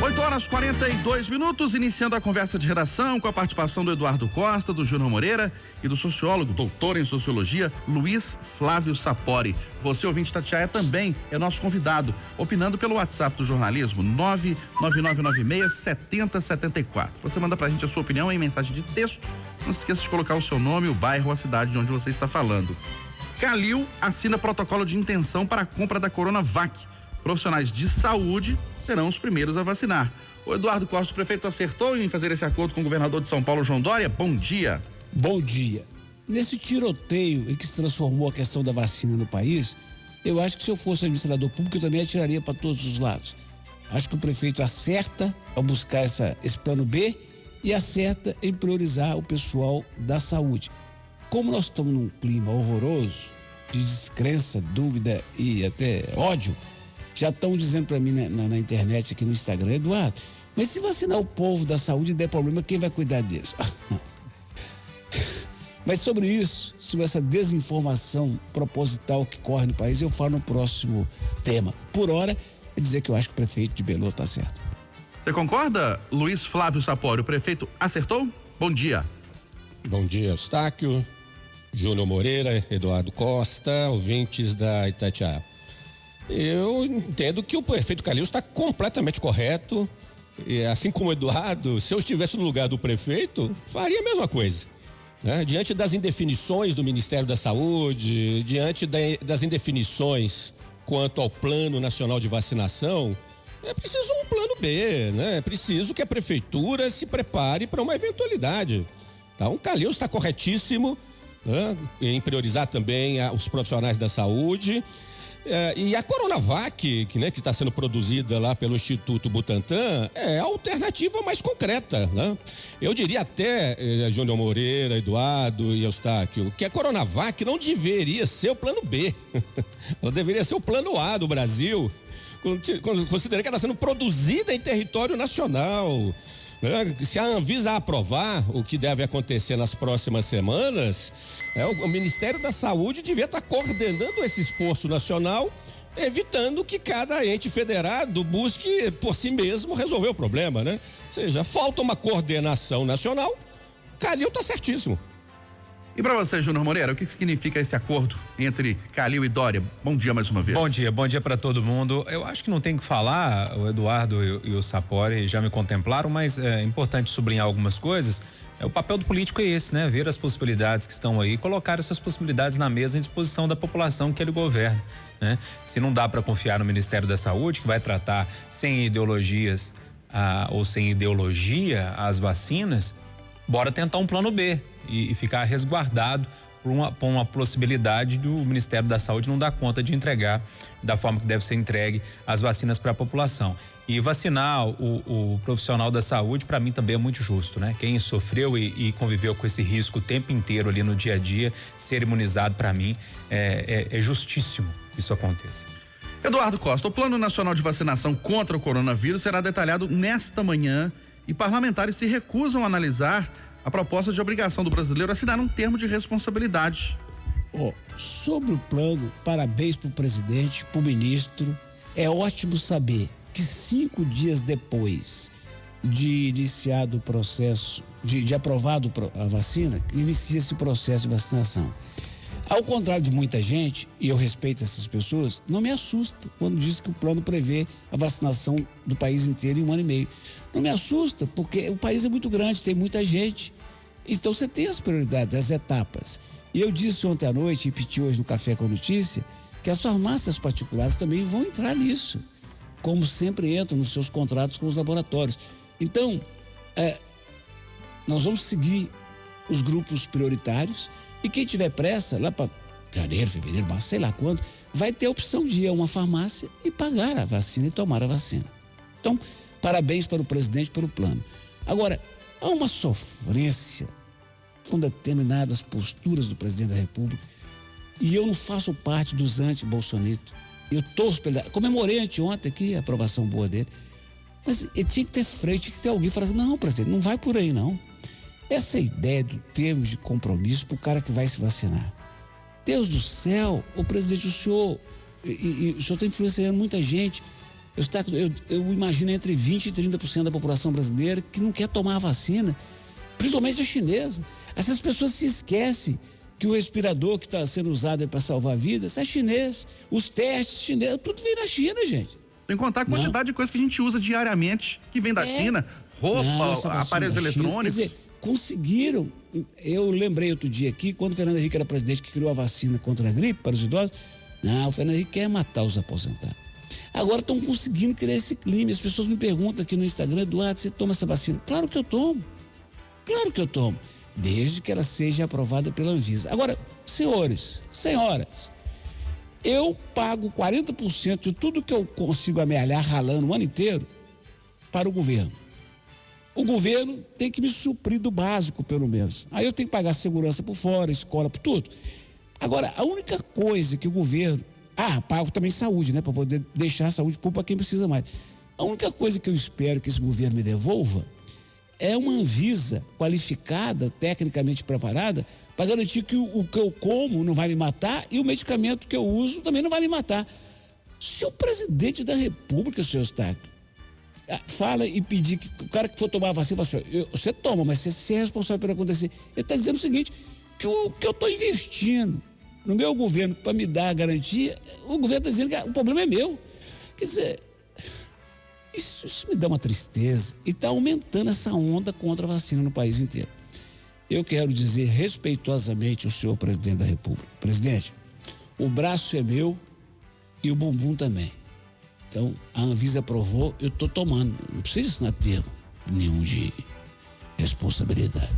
8h42, iniciando a conversa de redação com a participação do Eduardo Costa, do Júnior Moreira e do sociólogo, doutor em sociologia, Luiz Flávio Sapori. Você, ouvinte Itatiaia, também é nosso convidado, opinando pelo WhatsApp do jornalismo, 99996-7074. Você manda pra gente a sua opinião em mensagem de texto. Não se esqueça de colocar o seu nome, o bairro ou a cidade de onde você está falando. Calil assina protocolo de intenção para a compra da Coronavac. Profissionais de saúde serão os primeiros a vacinar. O Eduardo Costa, o prefeito, acertou em fazer esse acordo com o governador de São Paulo, João Dória? Bom dia. Bom dia. Nesse tiroteio em que se transformou a questão da vacina no país, eu acho que se eu fosse administrador público, eu também atiraria para todos os lados. Acho que o prefeito acerta ao buscar esse plano B e acerta em priorizar o pessoal da saúde. Como nós estamos num clima horroroso de descrença, dúvida e até ódio, já estão dizendo para mim na internet, aqui no Instagram, Eduardo, mas se vacinar o povo da saúde e der problema, quem vai cuidar disso? Mas sobre isso, sobre essa desinformação proposital que corre no país, eu falo no próximo tema. Por hora, é dizer que eu acho que o prefeito de Belo está certo. Você concorda, Luiz Flávio Sapori? O prefeito acertou? Bom dia. Bom dia, Eustáquio, Júnior Moreira, Eduardo Costa, ouvintes da Itatiaia. Eu entendo que o prefeito Calil está completamente correto, e assim como o Eduardo, se eu estivesse no lugar do prefeito, faria a mesma coisa, né? Diante das indefinições do Ministério da Saúde, diante das indefinições quanto ao Plano Nacional de Vacinação, é preciso um plano B, né? É preciso que a prefeitura se prepare para uma eventualidade. Então, o Calil está corretíssimo, né? Em priorizar também os profissionais da saúde. E a Coronavac, que está sendo produzida lá pelo Instituto Butantan, é a alternativa mais concreta, né? Eu diria até, Júnior Moreira, Eduardo e Eustáquio, que a Coronavac não deveria ser o plano B. Ela deveria ser o plano A do Brasil, considerando que ela está sendo produzida em território nacional. Se a Anvisa aprovar o que deve acontecer nas próximas semanas, o Ministério da Saúde devia estar coordenando esse esforço nacional, evitando que cada ente federado busque por si mesmo resolver o problema, né? Ou seja, falta uma coordenação nacional. Calil está certíssimo. E para você, Júnior Moreira, o que significa esse acordo entre Calil e Dória? Bom dia mais uma vez. Bom dia para todo mundo. Eu acho que não tem que falar, o Eduardo e o Sapori já me contemplaram, mas é importante sublinhar algumas coisas. O papel do político é esse, né? Ver as possibilidades que estão aí, colocar essas possibilidades na mesa em disposição da população que ele governa, né? Se não dá para confiar no Ministério da Saúde, que vai tratar sem ideologias ou sem ideologia as vacinas, bora tentar um plano B e ficar resguardado por uma possibilidade do Ministério da Saúde não dar conta de entregar da forma que deve ser entregue as vacinas para a população. E vacinar o profissional da saúde, para mim, também é muito justo, né? Quem sofreu e conviveu com esse risco o tempo inteiro ali no dia a dia, ser imunizado, para mim, é justíssimo que isso aconteça. Eduardo Costa, o Plano Nacional de Vacinação contra o coronavírus será detalhado nesta manhã e parlamentares se recusam a analisar a proposta de obrigação do brasileiro a assinar um termo de responsabilidade. Sobre o plano, parabéns para o presidente, para o ministro. É ótimo saber que 5 dias depois de iniciado o processo, de aprovado a vacina, inicia esse processo de vacinação. Ao contrário de muita gente, e eu respeito essas pessoas, não me assusta quando diz que o plano prevê a vacinação do país inteiro em 1 ano e meio. Não me assusta, porque o país é muito grande, tem muita gente. Então você tem as prioridades, as etapas. E eu disse ontem à noite, e repeti hoje no Café com Notícia, que as farmácias particulares também vão entrar nisso, como sempre entram nos seus contratos com os laboratórios. Então, nós vamos seguir os grupos prioritários e quem tiver pressa, lá para janeiro, fevereiro, março, sei lá quando, vai ter a opção de ir a uma farmácia e pagar a vacina e tomar a vacina. Então, parabéns para o presidente pelo plano. Agora, há uma sofrência com determinadas posturas do presidente da República e eu não faço parte dos anti-bolsonitos. Eu torço pela... Comemorei anteontem aqui a aprovação boa dele, mas ele tinha que ter freio, tinha que ter alguém falando, não, presidente, não vai por aí não. Essa ideia do termo de compromisso para o cara que vai se vacinar. Deus do céu, o presidente, o senhor está influenciando muita gente. Eu imagino entre 20% e 30% da população brasileira que não quer tomar a vacina, principalmente a chinesa. Essas pessoas se esquecem que o respirador que está sendo usado para salvar vidas é chinês, os testes chineses, tudo vem da China, gente. Sem contar a quantidade de coisas que a gente usa diariamente, que vem da China, roupa, aparelhos eletrônicos. Quer dizer, conseguiram. Eu lembrei outro dia aqui, quando o Fernando Henrique era presidente, que criou a vacina contra a gripe para os idosos. Não, o Fernando Henrique quer matar os aposentados. Agora estão conseguindo criar esse clima. As pessoas me perguntam aqui no Instagram: Eduardo, você toma essa vacina? Claro que eu tomo. Claro que eu tomo. Desde que ela seja aprovada pela Anvisa. Agora, senhores, senhoras, eu pago 40% de tudo que eu consigo amealhar ralando o ano inteiro para o governo. O governo tem que me suprir do básico, pelo menos. Aí eu tenho que pagar segurança por fora, escola, por tudo. Agora, a única coisa que o governo... pago também saúde, né? Para poder deixar a saúde pública para quem precisa mais. A única coisa que eu espero que esse governo me devolva é uma Anvisa qualificada, tecnicamente preparada, para garantir que o que eu como não vai me matar e o medicamento que eu uso também não vai me matar. Se o presidente da República, senhor Eustáquio, fala e pedir que o cara que for tomar a vacina, fala assim, você toma, mas você é responsável por acontecer. Ele está dizendo o seguinte, que o que eu estou investindo no meu governo para me dar a garantia, o governo está dizendo que o problema é meu. Quer dizer, isso me dá uma tristeza e está aumentando essa onda contra a vacina no país inteiro. Eu quero dizer respeitosamente ao senhor presidente da República: presidente, o braço é meu e o bumbum também. Então, a Anvisa aprovou, eu estou tomando. Não precisa assinar termo nenhum de responsabilidade.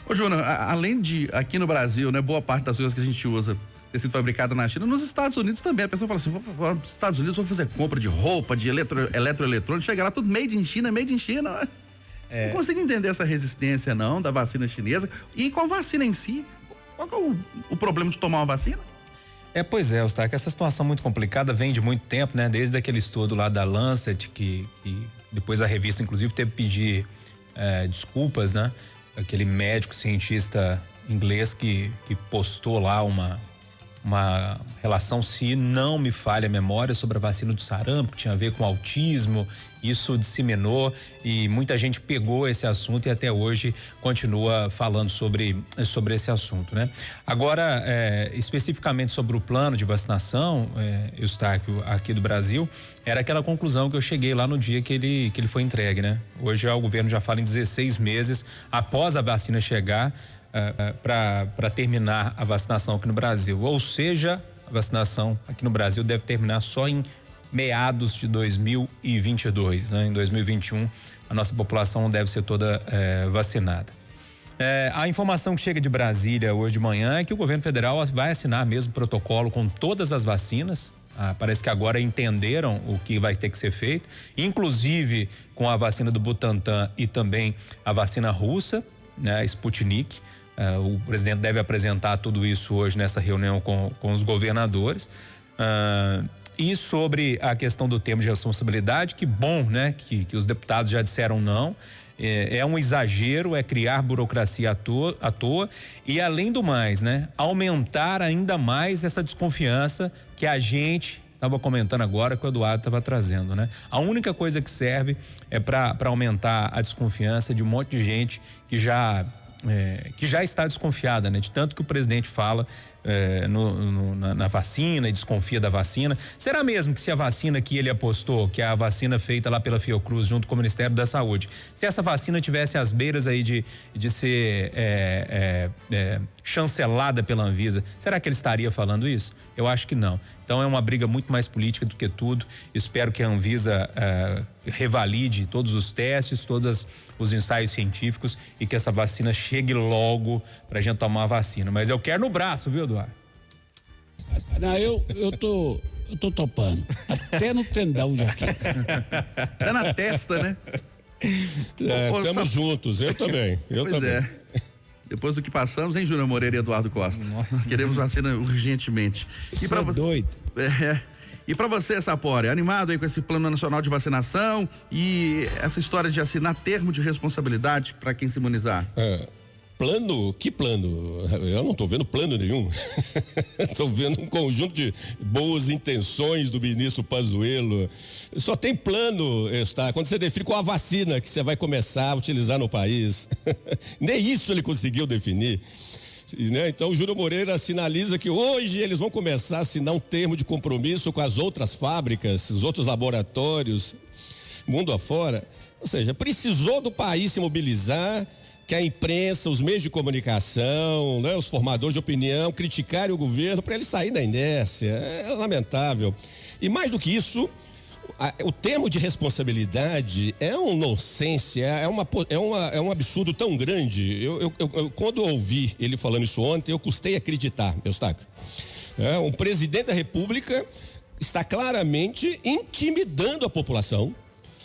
Ô, Júnior, além de aqui no Brasil, né, boa parte das coisas que a gente usa ter sido fabricada na China, nos Estados Unidos também. A pessoa fala assim, vou para os Estados Unidos, vou fazer compra de roupa, de eletroeletrônico, chega lá tudo made in China. Não consigo entender essa resistência não da vacina chinesa. E com a vacina em si, qual que é o problema de tomar uma vacina? Pois é, Eustáquio, essa situação muito complicada vem de muito tempo, né? Desde aquele estudo lá da Lancet, que depois a revista, inclusive, teve que pedir desculpas, né? Aquele médico cientista inglês que postou lá uma relação, se não me falha a memória, sobre a vacina do sarampo, que tinha a ver com autismo. Isso disseminou e muita gente pegou esse assunto e até hoje continua falando sobre esse assunto, né? Agora, especificamente sobre o plano de vacinação, Eustáquio, aqui do Brasil, era aquela conclusão que eu cheguei lá no dia que ele foi entregue, né? Hoje o governo já fala em 16 meses após a vacina chegar para terminar a vacinação aqui no Brasil. Ou seja, a vacinação aqui no Brasil deve terminar só em meados de 2022, né? Em 2021 a nossa população deve ser toda vacinada. A informação que chega de Brasília hoje de manhã é que o governo federal vai assinar mesmo protocolo com todas as vacinas. Parece que agora entenderam o que vai ter que ser feito, inclusive com a vacina do Butantan e também a vacina russa, né, Sputnik. O presidente deve apresentar tudo isso hoje nessa reunião com os governadores. E sobre a questão do termo de responsabilidade, que bom, né, que os deputados já disseram não. É um exagero, é criar burocracia à toa e, além do mais, né, aumentar ainda mais essa desconfiança que a gente estava comentando agora, que o Eduardo estava trazendo, né? A única coisa que serve é para aumentar a desconfiança de um monte de gente que já está desconfiada, né? De tanto que o presidente fala na vacina e desconfia da vacina. Será mesmo que se a vacina que ele apostou, que é a vacina feita lá pela Fiocruz junto com o Ministério da Saúde, se essa vacina tivesse às beiras aí de ser chancelada pela Anvisa, será que ele estaria falando isso? Eu acho que não. Então é uma briga muito mais política do que tudo. Espero que a Anvisa revalide todos os testes, todos os ensaios científicos e que essa vacina chegue logo pra gente tomar a vacina. Mas eu quero no braço, viu, Eduardo? Não, eu tô topando. Até no tendão já aqui. Até na testa, né? Estamos juntos, eu também. Pois também. É. Depois do que passamos, hein, Júnior Moreira e Eduardo Costa? Nós queremos vacina urgentemente. Isso é doido. E para você, Sapori, animado aí com esse plano nacional de vacinação e essa história de assinar termo de responsabilidade para quem se imunizar? Plano? Que plano? Eu não estou vendo plano nenhum. Estou vendo um conjunto de boas intenções do ministro Pazuello. Só tem plano, quando você define qual a vacina que você vai começar a utilizar no país. Nem isso ele conseguiu definir. Né? Então o Júlio Moreira sinaliza que hoje eles vão começar a assinar um termo de compromisso com as outras fábricas, os outros laboratórios, mundo afora. Ou seja, precisou do país se mobilizar, que a imprensa, os meios de comunicação, né, os formadores de opinião criticarem o governo para ele sair da inércia. É lamentável. E mais do que isso, o termo de responsabilidade é um nonsense, é um absurdo tão grande. Eu, quando ouvi ele falando isso ontem, eu custei acreditar, Eustáquio. Um presidente da República está claramente intimidando a população.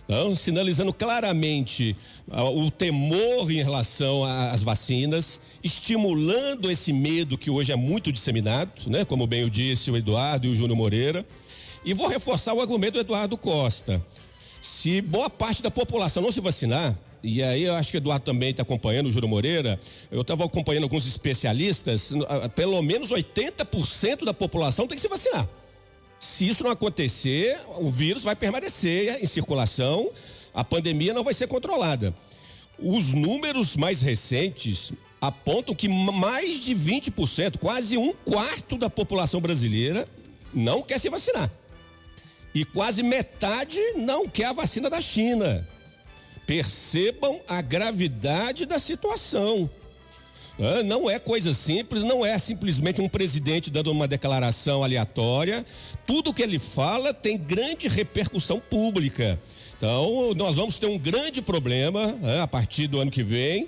Então, sinalizando claramente o temor em relação às vacinas, estimulando esse medo que hoje é muito disseminado, né? Como bem o disse o Eduardo e o Júnior Moreira. E vou reforçar o argumento do Eduardo Costa. Se boa parte da população não se vacinar, e aí eu acho que o Eduardo também está acompanhando, o Júnior Moreira, eu estava acompanhando alguns especialistas, pelo menos 80% da população tem que se vacinar. Se isso não acontecer, o vírus vai permanecer em circulação, a pandemia não vai ser controlada. Os números mais recentes apontam que mais de 20%, quase 1/4 da população brasileira não quer se vacinar. E quase metade não quer a vacina da China. Percebam a gravidade da situação. Não é coisa simples, não é simplesmente um presidente dando uma declaração aleatória. Tudo que ele fala tem grande repercussão pública. Então, nós vamos ter um grande problema a partir do ano que vem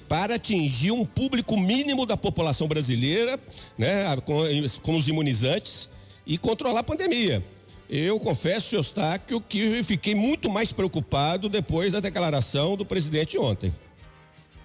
para atingir um público mínimo da população brasileira, né, com os imunizantes e controlar a pandemia. Eu confesso, Eustáquio, que fiquei muito mais preocupado depois da declaração do presidente ontem.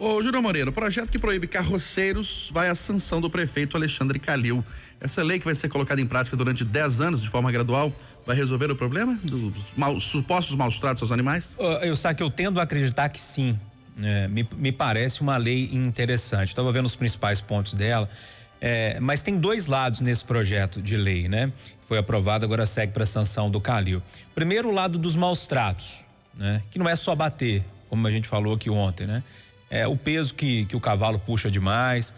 Ô, Júnior Moreira, o projeto que proíbe carroceiros vai à sanção do prefeito Alexandre Calil. Essa lei que vai ser colocada em prática durante 10 anos de forma gradual vai resolver o problema dos supostos maus tratos aos animais? Eu tendo a acreditar que sim. Me parece uma lei interessante. Estava vendo os principais pontos dela. Mas tem dois lados nesse projeto de lei, né? Foi aprovado, agora segue para a sanção do Calil. Primeiro, o lado dos maus tratos, né? Que não é só bater, como a gente falou aqui ontem, né? O peso que o cavalo puxa demais.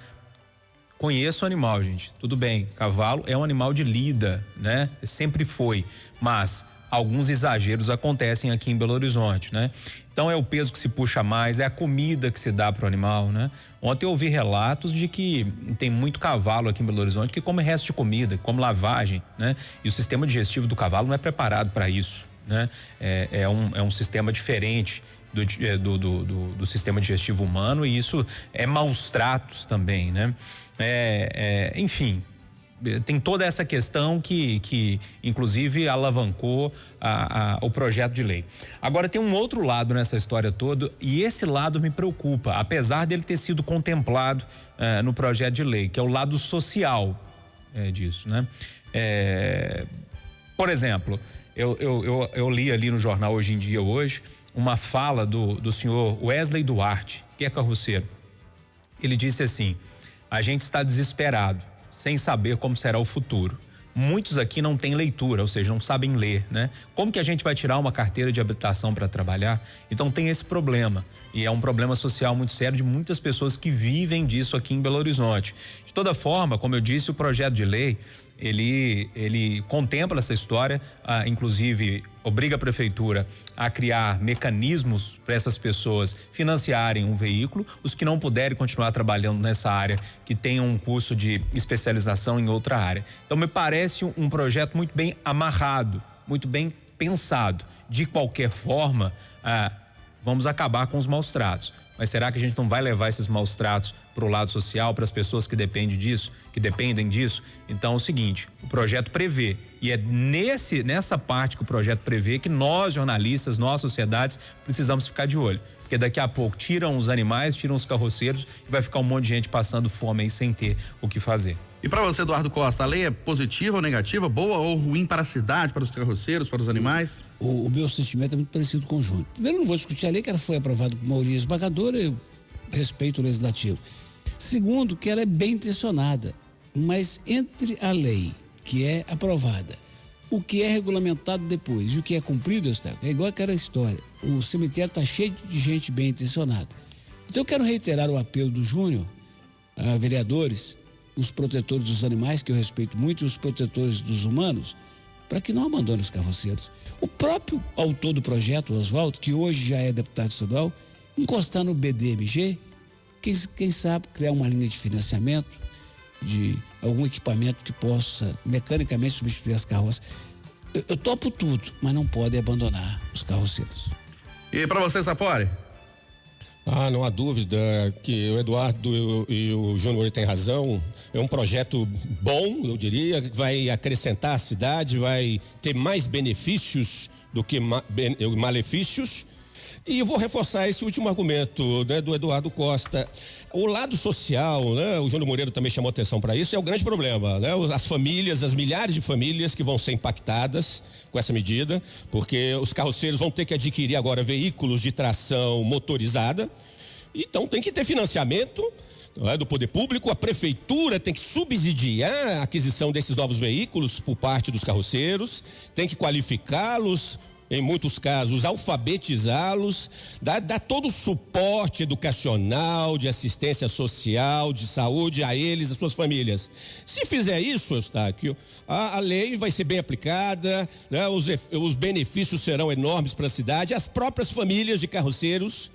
Conheço o animal, gente. Tudo bem, cavalo é um animal de lida, né? Sempre foi, mas alguns exageros acontecem aqui em Belo Horizonte, né? Então é o peso que se puxa mais, é a comida que se dá pro animal, né? Ontem eu ouvi relatos de que tem muito cavalo aqui em Belo Horizonte que come resto de comida, come lavagem, né? E o sistema digestivo do cavalo não é preparado para isso, né? É um sistema diferente do sistema digestivo humano, e isso é maus tratos também, né? Enfim, tem toda essa questão que inclusive alavancou o projeto de lei. Agora tem um outro lado nessa história toda, e esse lado me preocupa, apesar dele ter sido contemplado no projeto de lei, que é o lado social disso, né? Por exemplo, eu li ali no jornal Hoje em Dia hoje uma fala do senhor Wesley Duarte, que é carroceiro. Ele disse assim: a gente está desesperado, sem saber como será o futuro. Muitos aqui não têm leitura, ou seja, não sabem ler, né? Como que a gente vai tirar uma carteira de habilitação para trabalhar? Então tem esse problema, e é um problema social muito sério de muitas pessoas que vivem disso aqui em Belo Horizonte. De toda forma, como eu disse, o projeto de lei ele contempla essa história, inclusive obriga a prefeitura a criar mecanismos para essas pessoas financiarem um veículo, os que não puderem continuar trabalhando nessa área, que tenham um curso de especialização em outra área. Então me parece um projeto muito bem amarrado, muito bem pensado. De qualquer forma, vamos acabar com os maus tratos. Mas será que a gente não vai levar esses maus tratos para o lado social, para as pessoas que dependem disso? Então é o seguinte, o projeto prevê, e é nessa parte que o projeto prevê que nós, jornalistas, nós, sociedades, precisamos ficar de olho. Porque daqui a pouco tiram os animais, tiram os carroceiros e vai ficar um monte de gente passando fome aí sem ter o que fazer. E para você, Eduardo Costa, a lei é positiva ou negativa, boa ou ruim para a cidade, para os carroceiros, para os animais? O meu sentimento é muito parecido com o Júnior. Primeiro, não vou discutir a lei, que ela foi aprovada por maioria esmagadora. respeito legislativo. Segundo, que ela é bem intencionada, mas entre a lei que é aprovada, o que é regulamentado depois e o que é cumprido, é igual aquela história. O cemitério está cheio de gente bem intencionada. Então eu quero reiterar o apelo do Júnior a vereadores, os protetores dos animais, que eu respeito muito, e os protetores dos humanos, para que não abandonem os carroceiros. O próprio autor do projeto, Oswaldo, que hoje já é deputado estadual, encostar no BDMG, quem sabe criar uma linha de financiamento de algum equipamento que possa mecanicamente substituir as carroças. Eu topo tudo, mas não pode abandonar os carroceiros. E para você, Sapori? Não há dúvida que o Eduardo e o Júnior têm razão. É um projeto bom, eu diria, que vai acrescentar à cidade, vai ter mais benefícios do que malefícios. E eu vou reforçar esse último argumento, né, do Eduardo Costa. O lado social, né, o Júnior Moreira também chamou atenção para isso, é o grande problema, né? As famílias, as milhares de famílias que vão ser impactadas com essa medida, porque os carroceiros vão ter que adquirir agora veículos de tração motorizada, então tem que ter financiamento, não é, do poder público. A prefeitura tem que subsidiar a aquisição desses novos veículos por parte dos carroceiros, tem que qualificá-los, em muitos casos, alfabetizá-los, dar todo o suporte educacional, de assistência social, de saúde a eles, às suas famílias. Se fizer isso, Eustáquio, a lei vai ser bem aplicada, né? Os benefícios serão enormes para a cidade, as próprias famílias de carroceiros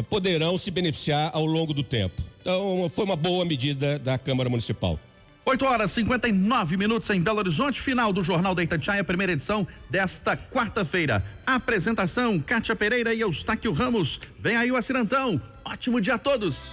poderão se beneficiar ao longo do tempo. Então, foi uma boa medida da Câmara Municipal. 8h59 em Belo Horizonte, final do Jornal da Itatiaia, primeira edição desta quarta-feira. Apresentação, Kátia Pereira e Eustáquio Ramos. Vem aí o Acirantão. Ótimo dia a todos.